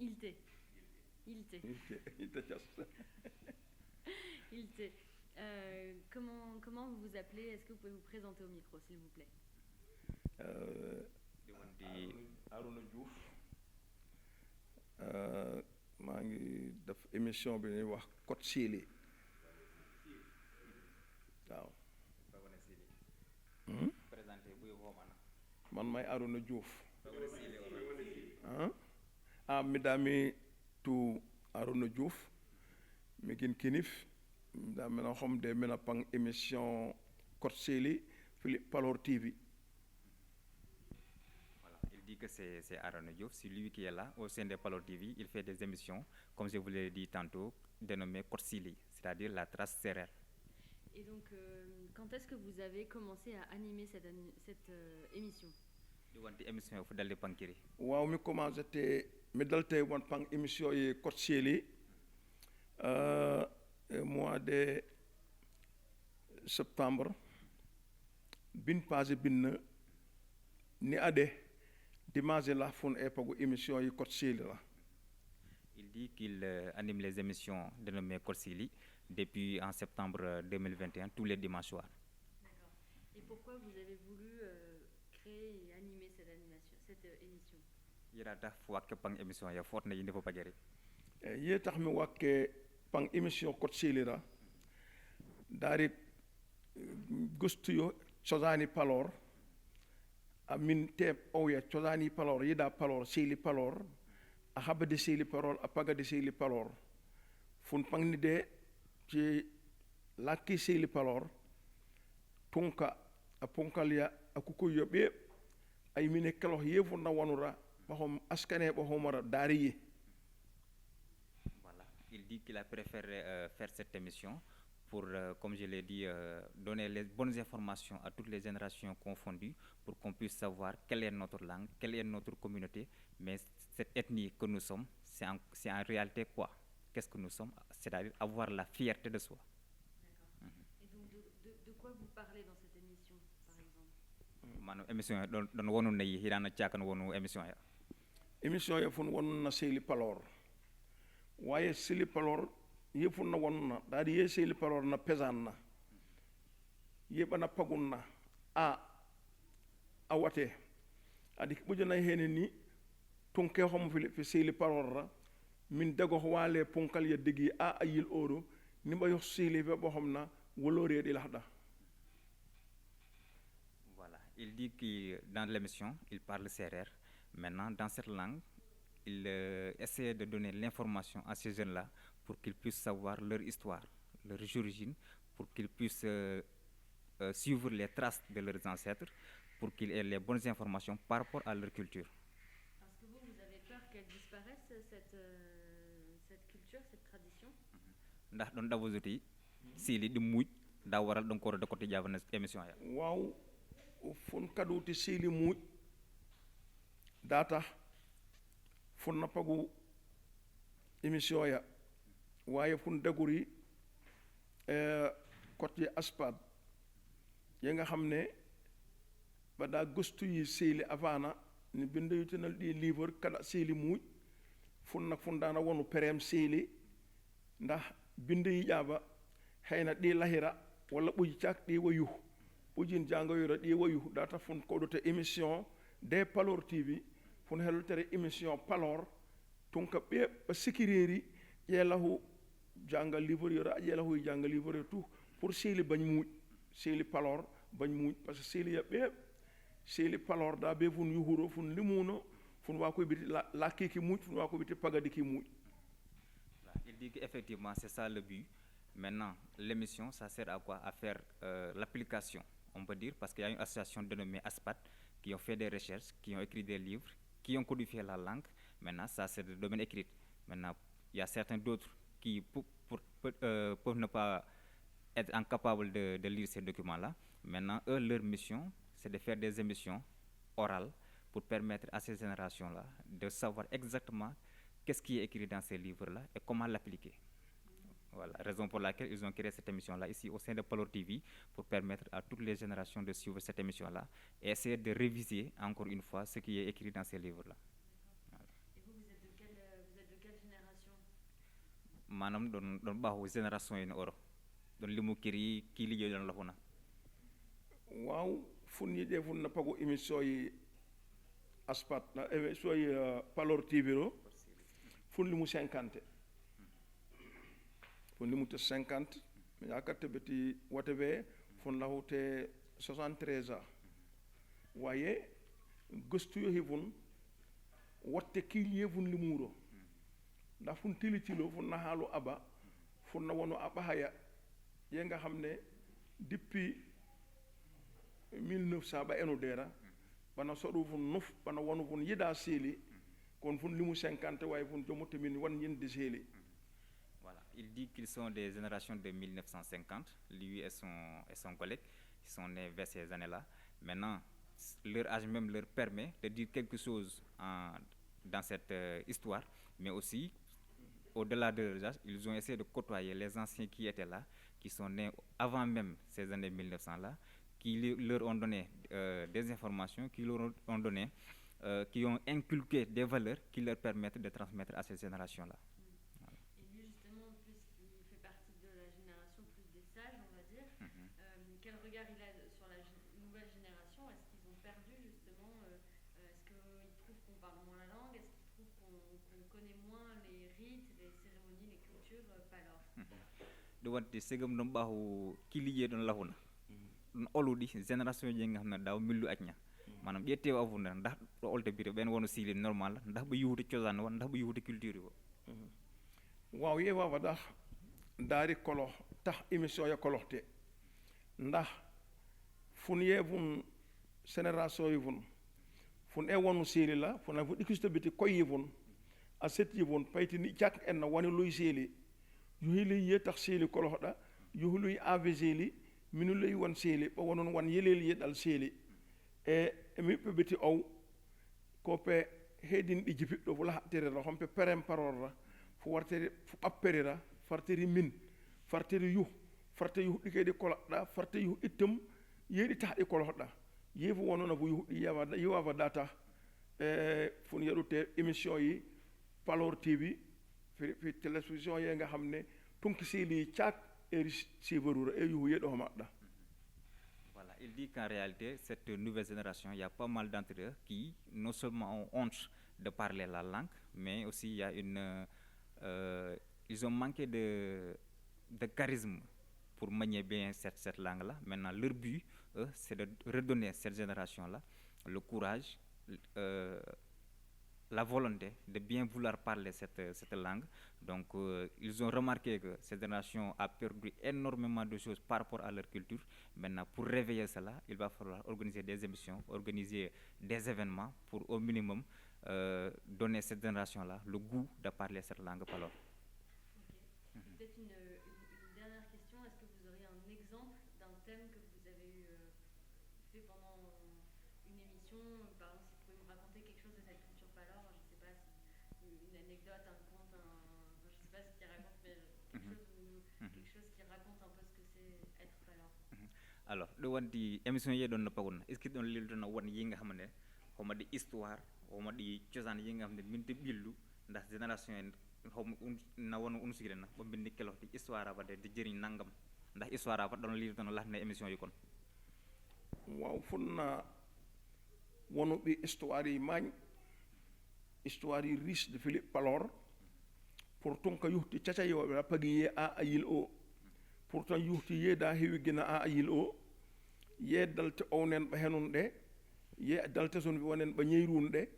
Ilte. Ilte. Ilte Thiass. Ilte. Comment vous vous appelez? Est-ce que vous pouvez vous présenter au micro, s'il vous plaît? Arouna Diouf maa ngi def émission bi ñuy wax Code Sili waaw. man may Arouna Diouf midami tu Arouna Diouf migin kinif da mena xomde mena pang émission Code Sili Philippe Palor TV. Il dit que c'est Arouna Diouf, c'est lui qui est là au sein de Palor TV. Il fait des émissions, comme je vous l'ai dit tantôt, dénommées Code Sili, c'est-à-dire la trace sérère. Et donc, quand est-ce que vous avez commencé à animer cette émission? Émission fu daldi pankiri. Waaw mi commencé te mi dalte won pang émission yi Code Sili mois de septembre bin passé bin ni ade dimanche la fon e pagu émission yi Code Sili la. Il dit qu'il anime les émissions dénommées Code Sili depuis en septembre 2021 tous les dimanches soirs. D'accord. Et pourquoi vous avez voulu créer et animer cette émission? Yira tax wakke pang émission ya fort na yinde fo pagere. Ye tax mi wakke pang émission Code Sili la dari gustu yo cosani Palor amin te oya cosani Palor yida Palor Sili Palor a habade Sili Palor a pagade Sili Palor fun pang ni de ci lakki Sili Palor tunka a punkalya a kuko yobe ay mine kelo yefu na wanura bahom askane bahomara dari yi. Voilà, il dit qu'il a préféré faire cette émission pour, comme je l'ai dit, donner les bonnes informations à toutes les générations confondues pour qu'on puisse savoir quelle est notre langue, quelle est notre communauté, mais cette ethnie que nous sommes, c'est en réalité quoi? Qu'est-ce que nous sommes? C'est-à-dire avoir la fierté de soi. D'accord. Et donc de quoi vous parlez dans cette émission, par exemple? Manu émission don wonu ne hirana tiakan wonu émission ya. Émission ya fun wonu na Sili Palor. Waye Sili Palor yefun na wonu na dadi ye Sili Palor na pesan na. Yeba na pagun na awate. Adik bujana hene ni tunke homo fi Sili Palor ra min dago wale punkal ya digi ayil oro ni ba yox Sili be bo xamna wolore di lahda. Voilà, il dit que dans l'émission, il parle sérère. Maintenant, dans cette langue, il essaie de donner l'information à ces jeunes-là pour qu'ils puissent savoir leur histoire, leur origine, pour qu'ils puissent suivre les traces de leurs ancêtres, pour qu'ils aient les bonnes informations par rapport à leur culture. Parce que vous avez peur qu'elle disparaisse, cette culture, cette tradition? Ndax don dawozuti Sili di muj da waral don ko de côté javana émission ya. Waaw fun kaduti Sili muj data fun na pagu émission ya waye fun daguri côté aspad ya nga xamne ba da gustu yi Sili avana ni bind yu tenal di livre kada Sili muj fun nak fun dana wonu perem Sili ndax bind yi jaaba xeyna di lahira wala buji cak di wayu bujin jango yoro di wayu data fun ko dote émission de Palor TV fun helu tere émission Palor tunka be ba sikireri yelahu janga livre yoro yelahu janga livre tout pour Sili bañ mu Sili Palor bañ mu parce que Sili ya be Sili Palor da be fun yuhuro fun limuno fun wa ko biti la kiki mu fun wa ko biti pagadi ki mu. Il dit qu'effectivement c'est ça le but. Maintenant, l'émission, ça sert à quoi? À faire l'application, on peut dire, parce qu'il y a une association dénommée ASPAT qui ont fait des recherches, qui ont écrit des livres, qui ont codifié la langue. Maintenant, ça c'est le domaine écrit. Maintenant, il y a certains d'autres qui peuvent ne pas être incapables de lire ces documents-là. Maintenant, eux, leur mission, c'est de faire des émissions orales pour permettre à ces générations-là de savoir exactement qu'est-ce qui est écrit dans ces livres-là et comment l'appliquer. Voilà, raison pour laquelle ils ont créé cette émission-là ici au sein de Palor TV pour permettre à toutes les générations de suivre cette émission-là et essayer de réviser encore une fois ce qui est écrit dans ces livres-là. Voilà. Et vous êtes manam don baaxu génération yi oro don limu kiri ki liggéey don lafuna waaw fun yi defun na pagu émission yi aspat na émission yi Palor TV ro fun limu 50 fun limu te 50 mais yakate beti watebe fun lahute 73 ans waye gëstu yo hivun watte kiliyevun limuro da fun tilitilo fun na halu aba fun na wonu aba haya ye nga xamne depuis 1900 ba eno dera bana sodu fun nuf bana wonu fun yida seli kon fun limu 50 way fun jomote min wan yinde seli. Voilà, il dit qu'ils sont des générations de 1950, lui et son collègue, ils sont nés vers ces années-là. Maintenant, leur âge même leur permet de dire quelque chose dans cette histoire, mais aussi, au-delà de leur âge, ils ont essayé de côtoyer les anciens qui étaient là, qui sont nés avant même ces années 1900-là, qui leur ont donné des informations, qui leur ont donné, qui ont inculqué des valeurs qui leur permettent de transmettre à ces générations-là. Et lui, justement, puisqu'il fait partie de la génération plus des sages, on va dire, quel regard il a sur la nouvelle génération? Est-ce qu'ils ont perdu, justement, est-ce qu'ils trouvent qu'on parle moins la langue? Est-ce qu'ils trouvent qu'on connaît moins les rites, les cérémonies, les cultures Palor? Du wante segam don baaxu ki liggéey don lafuna don oludi génération yi nga xamna daw millu ajña manam yettew afuna ndax do olte bi ben wonu sili normal ndax ba yuuti ciosan won ndax ba yuuti culture wo waaw ye wawa dax daari kolo tax émission ya koloxte ndax fun ye fun génération yi fun fun e wonu sili la fun fu dikusto biti koy yi fun a set yi fun payti ni jak en woni luy sili yuhili ye tax sili koloxda yuhuluy avgli minu lay won sili ba wonon wan yelel ye dal sili e mi pebiti ow ko pe hedin di jipiddo wala tere la hompe perem parora fu warteri fu apperira farteri min farteri yu farte yu dike de kolada farte yu itum yedi taadi kolada yefu wonona bu yu yawa data fun yarute émission yi Palor TV fi télévision ye nga xamne tunki sili ciak e receiverura e yu yedo madda. Voilà, il dit qu'en réalité cette nouvelle génération, il y a pas mal d'entre eux qui non seulement ont honte de parler la langue, mais aussi il y a ils ont manqué de charisme pour manier bien cette langue-là. Maintenant, leur but, c'est de redonner à cette génération-là le courage, la volonté de bien vouloir parler cette langue. Donc, ils ont remarqué que cette génération a perdu énormément de choses par rapport à leur culture. Maintenant, pour réveiller cela, il va falloir organiser des émissions, organiser des événements pour au minimum donner à cette génération-là le goût de parler cette langue Palor. Okay. Peut-être une dernière question. Est-ce que vous auriez un exemple d'un thème que vous avez fait pendant une émission? Par exemple, si vous pouvez me raconter quelque chose de cette culture Palor, je ne sais pas si une anecdote, un conte, je ne sais pas ce qui raconte, mais quelque chose qui raconte un peu ce que c'est être Palor. Alors, le wandi émission yi doon na paguna est-ce que doon li doon na won yi nga xamné xoma di histoire xoma di ciosan yi nga xamné minte billu ndax génération xom na won un sigire na ba bind kelo di histoire ba de jëriñ nangam ndax histoire ba doon li doon la né émission yi kon waaw funna wonu bi histoire yi mañ histoire yi riche de Philippe Palor pour tonka yuhti caca yo la pagi a ayil o pourtant yuhti ye da hewi gina a ayil o ye dalte ownen ba henun de ye dalte son wonen ba ñeyrun de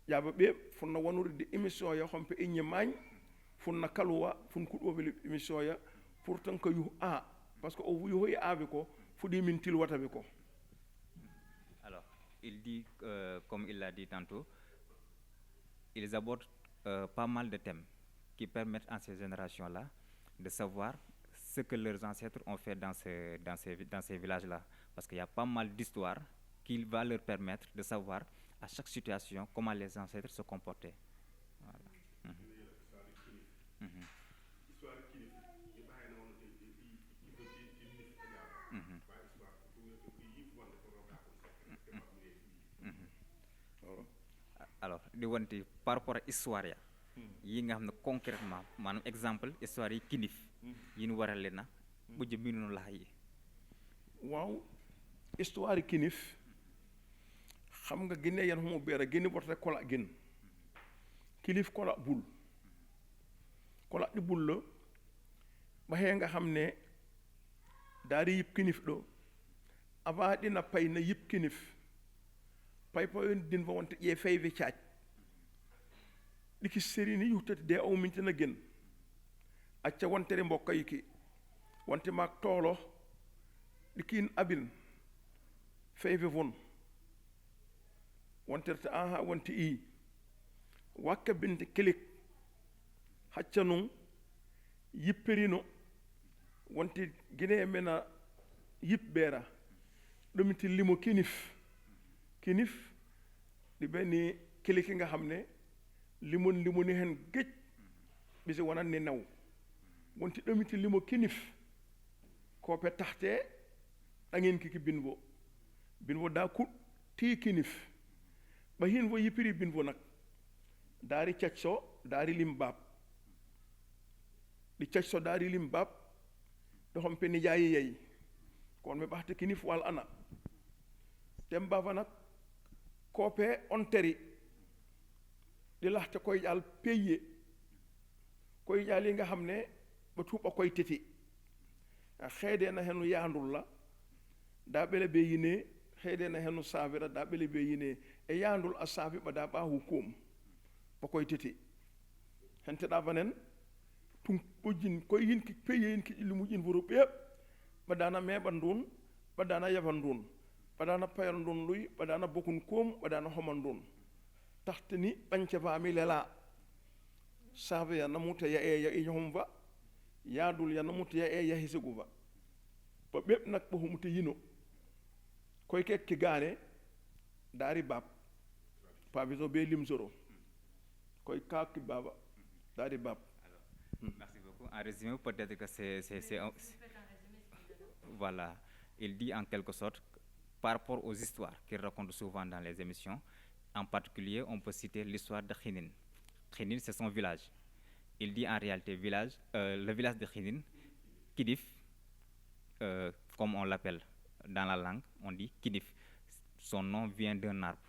yaba be funna wonurde émission ya xompe igne mañ funna kalwa fun kudo be émission ya pourtant ko yu a parce que o yu hoy ave ko fudi min til wata be ko. Alors il dit comme il l'a dit tantôt, ils abordent pas mal de thèmes qui permettent à ces générations-là de savoir ce que leurs ancêtres ont fait dans ces villages-là. Parce qu'il y a pas mal d'histoires qui va leur permettre de savoir à chaque situation comment les ancêtres se comportaient. Voilà. Alors, par rapport à l'histoire, yi nga xam ne concrètement maanaam exemple histoire yi kinif yi ñu warale na ɓujjo mbinono laha yi waaw histoire kinif xam nga Guinée yan homo beera Guinée wotata kola gin kilif kola bul kola ɗi bul la ba hee nga xam ne daari yip kinif ɗo avant ɗina pay na yip kinif pay payon din fa wonte ƴee feyve caac ɗiki serini yuhtati de aw mintina gen acca wontere mbokka yiki wonte maak toolo ɗikin abin feyve won wontirta an ha wonti i wakka binte kilik hacca nun yipperino wonti Guinée mena yip beera ɗumiti limo kinif ɗi ɓeni kiliki nga xam ne limoni hen géej bisi wonan ni naw wonti ɗomiti limo kinif kope taxte ɗangin kiki binwo da kuɗ ti kinif ba hin wo yippiri binwo nag daari cacso daari lim baab ɗi cacso daari lim baab ɗo hompe ni jaayi yeyi kon mi ɓahta kinif wal ana tem baba nag kope on teri ɗi lahta koyƴal peyye koyƴal yi nga xam ne ba tuuɓa koy teti xeedena henu yaandulla da ɓele be yine xeedena henu saavira da ɓele be yine e yaandul a saafi ɓa da ɓa hukum ba koy teti henteɗa banen tum ɓojjin koye yinki peyye yinki ƴilli muƴƴin woro ɓeeɓ ɓadana meeɓa ndun ɓadana yafa ndun ɓadana payal ndun luy ɓadana bokun koom ɓadana homa ndun taxtini ɓance faami lela saafe ya namuta ya e ya iñohum va yaadul ya namuta ya e ya hisigu va ba ɓeɓ nag ɓo humute yino koye kekki gaane daari baab paabiso be limsoro koye kaakki baaba daari baab. Merci beaucoup. En résumé, peut-être que voilà, il dit en quelque sorte par rapport aux histoires qu'il raconte souvent dans les émissions. En particulier, on peut citer l'histoire de Khinin. Khinin, c'est son village. Il dit en réalité le village de Khinin, Kidif, comme on l'appelle dans la langue, on dit Kidif. Son nom vient d'un arbre.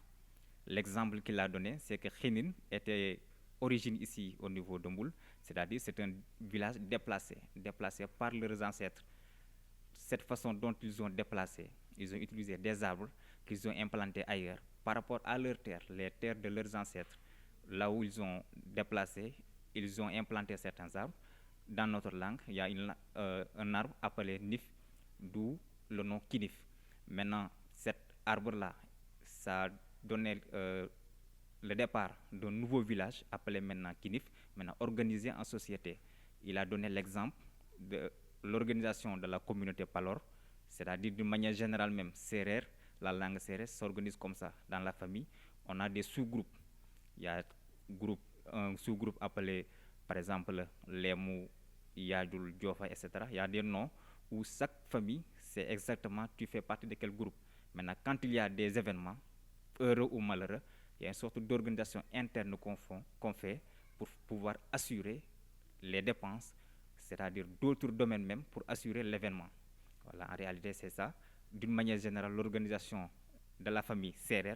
L'exemple qu'il a donné, c'est que Khinin était origine ici au niveau de Mboul, c'est-à-dire c'est un village déplacé par leurs ancêtres. Cette façon dont ils ont déplacé, ils ont utilisé des arbres qu'ils ont implantés ailleurs par rapport à leurs terres, les terres de leurs ancêtres. Là où ils ont déplacé, ils ont implanté certains arbres. Dans notre langue, il y a un arbre appelé Nif, d'où le nom Kinif. Maintenant, cet arbre-là, ça a donné le départ d'un nouveau village appelé maintenant Kinif, maintenant organisé en société. Il a donné l'exemple de l'organisation de la communauté Palor, c'est-à-dire d'une manière générale même, Serer, la langue Serer s'organise comme ça. Dans la famille, on a des sous-groupes. Il y a un sous-groupe appelé, par exemple, Lemu, Yadul, Diofa, etc. Il y a des noms où chaque famille sait exactement tu fais partie de quel groupe. Maintenant, quand il y a des événements, heureux ou malheureux, il y a une sorte d'organisation interne qu'on fait pour pouvoir assurer les dépenses, c'est-à-dire d'autres domaines même pour assurer l'événement. Voilà, en réalité, c'est ça. D'une manière générale, l'organisation de la famille Serer,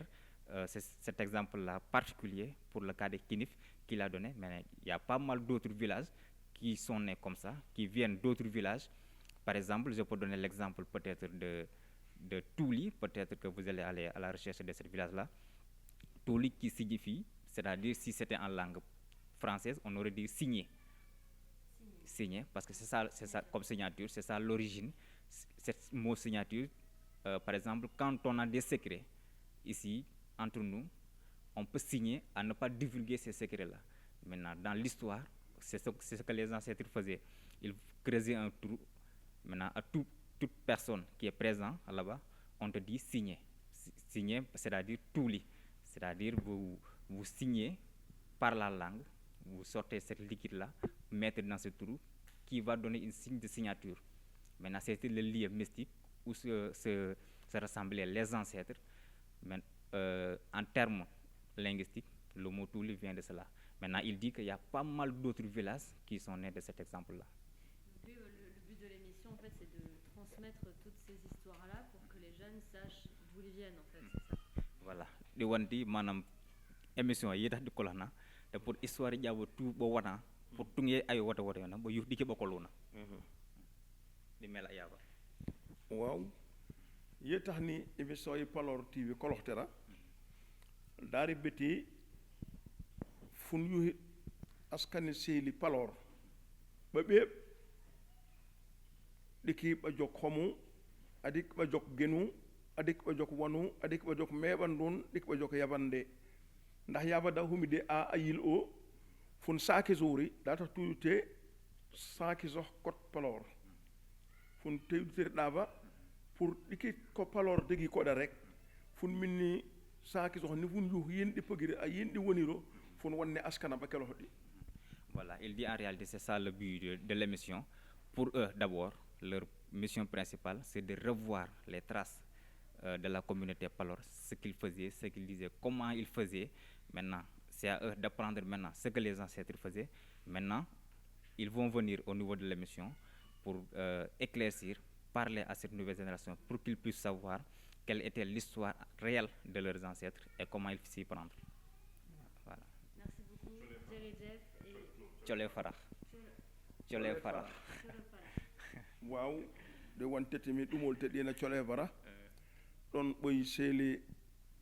c'est cet exemple-là particulier pour le cas de Kinif qu'il a donné, mais il y a pas mal d'autres villages qui sont nés comme ça, qui viennent d'autres villages. Par exemple, je peux donner l'exemple peut-être de Touli, peut-être que vous allez aller à la recherche de ce village-là. Touli qui signifie, c'est-à-dire si c'était en langue française, on aurait dit signer. Signer, parce que c'est ça comme signature, c'est ça l'origine. Cette mot signature, par exemple, quand on a des secrets, ici, entre nous, on peut signer à ne pas divulguer ces secrets-là. Maintenant, dans l'histoire, c'est ce que les ancêtres faisaient. Ils creusaient un trou. Maintenant, à toute personne qui est présente là-bas, on te dit signer. Signer, c'est-à-dire Touli. C'est-à-dire vous signez par la langue, vous sortez cette liquide-là, mettez dans ce trou, qui va donner une signe de signature. Maintenant, c'était le lieu mystique où se rassemblaient les ancêtres. Mais, en termes linguistiques, Le mot Touli vient de cela. Maintenant, il dit qu'il y a pas mal d'autres villages qui sont nés de cet exemple-là. Puis, le but de l'émission, en fait, c'est de transmettre toutes ces histoires-là pour que les jeunes sachent d'où ils viennent, en fait, c'est ça. Voilà. Di wanti manam émission yi tax di ko lax na te pour histoire jaabo tout bo wana pour tungé ay wota wota na bo yu di ke bokoluna di mel ayaba waaw ye tax ni émission yi Palor TV koloxtera daari beti fun yu askani seeli Palor ba bépp diki ba jok xomu adik ba jok genu adik ba jok wanu adik ba jok meɓandun dik ba jok yabande ndax yabada humide a ayil o fun saaki zuri data tuyute saaki zox kot Palor fun tuyute ɗaba pour ɗiki ko Palor degi koɗa rek fun minni saaki zox ni fun yuh yinɗi pegiri a yinɗi woniro fun wonne askana ba keloxɗi. Voilà, il dit en réalité c'est ça le but de l'émission. Pour eux d'abord, leur mission principale c'est de revoir les traces de la communauté Palor, ce qu'ils faisaient, ce qu'ils disaient, comment ils faisaient. Maintenant, c'est à eux d'apprendre maintenant ce que les ancêtres faisaient. Maintenant, ils vont venir au niveau de l'émission pour éclaircir, parler à cette nouvelle génération pour qu'ils puissent savoir quelle était l'histoire réelle de leurs ancêtres et comment ils s'y prendre. Voilà. Merci beaucoup, Jerry Jeff et Thiolé Farah. Thiolé Farah. waaw de wonte timi ɗumol teɗina Thiolé Farah ɗon ɓoyi seeli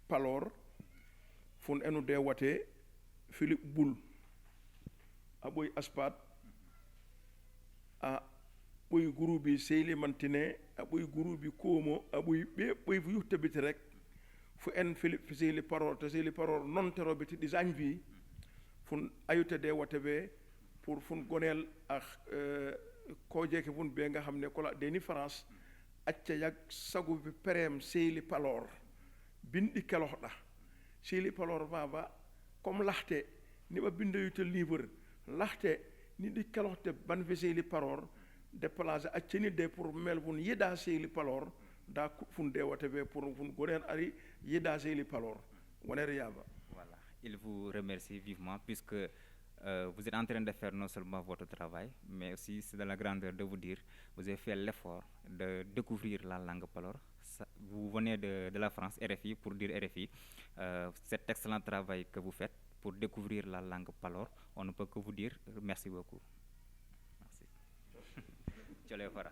Palor fun enu de wate Philippe Boul a ɓoyi aspat a ɓoyi groupe seeli mantine a ɓoyi groupe koomo a ɓoyi ɓe ɓoyi fu yuhtabiti rek fu en Philippe seeli Palor te seeli Palor non teroɓe tiɗi janvier fun ayute de wate ɓe pour fun goneel ak koojeeke fun ɓe nga xam ne kola deni France acca yag sagu bi pereem seeli Palor bindi keloxɗa seeli Palor baba comme laxte ni ɓa bindeyute livre laxte ni ɗi keloxte ban fe seeli Palor déplacé acca ni de pour mel fun yida seeli Palor da fun de wate ɓe pour fun goneel ari yida seeli Palor woner yaba. Voilà, il vous remercie vivement puisque vous êtes en train de faire non seulement votre travail, mais aussi c'est de la grandeur de vous dire, vous avez fait l'effort de découvrir la langue Palor. Vous venez de la France, RFI, pour dire RFI, cet excellent travail que vous faites pour découvrir la langue Palor, on ne peut que vous dire merci beaucoup. Merci. Thiolé Farah.